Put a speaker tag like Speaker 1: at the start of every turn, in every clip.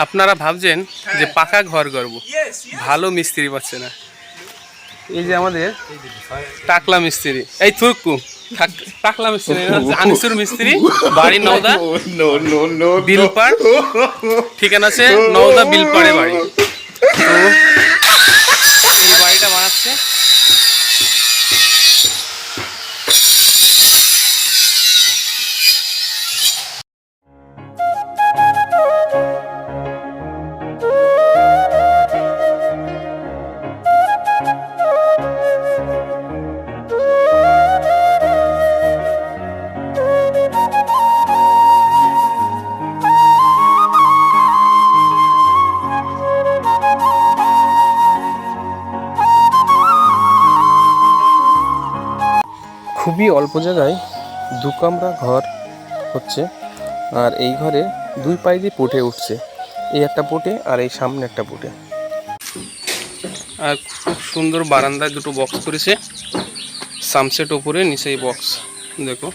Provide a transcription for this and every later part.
Speaker 1: আপনারা ভাবছেন যে পাকা ঘর করব, ভালো মিস্ত্রি পাচ্ছে না। এই যে আমাদের টাকলা মিস্ত্রি, এই থুকু টাকলা মিস্ত্রি আনিসুর মিস্ত্রি, বাড়ি নওদা বিলপাড়, ঠিকানা আছে নওদা বিলপাড়ে বাড়ি। তো এই বাড়িটা বানাচ্ছে। খুবই অল্প জায়গায় দু কামরা ঘর হচ্ছে, আর এই ঘরে দুই পাই দিয়ে পুঁটে উঠছে। এই একটা পুঁটে আর এই সামনে একটা পুঁটে। আর খুব সুন্দর বারান্দায় দুটো বক্স করেছে, সানসেট ওপরে, নিচে এই বক্স। দেখো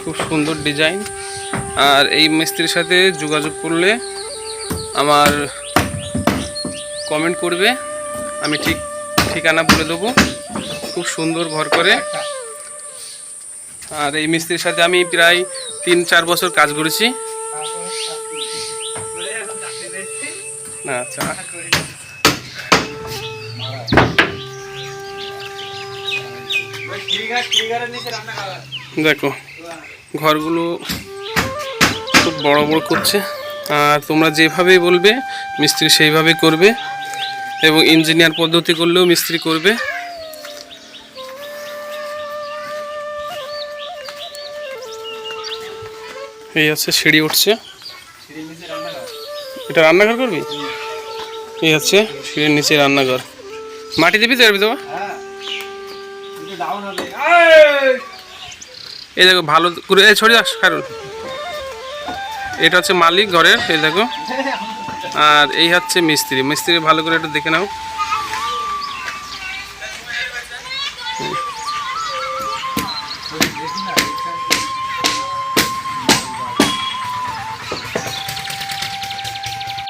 Speaker 1: খুব সুন্দর ডিজাইন। আর এই মিস্ত্রির সাথে যোগাযোগ করলে আমার কমেন্ট করবে, আমি ঠিকানা বলে দেবো। খুব সুন্দর ঘর করে। আর এই মিস্ত্রির সাথে আমি প্রায় 3-4 বছর কাজ করেছি। আচ্ছা, দেখো ঘরগুলো খুব বড় বড় করছে। আর তোমরা যেভাবেই বলবে মিস্ত্রি সেইভাবেই করবে, এবং ইঞ্জিনিয়ার পদ্ধতি করলেও মিস্ত্রি করবে। এই আছে সিঁড়ি উঠছে, এটা রান্নাঘর করবি। এই আছে সিঁড়ির নিচে রান্নাঘর। মাটি দিবি তো দেবো। এই দেখো ভালো করে ছড়িয়ে আস কারণ এটা হচ্ছে মালিক ঘরের। এই দেখো, আর এই হচ্ছে মিস্ত্রি। মিস্ত্রি ভালো করে একটু দেখে নাও।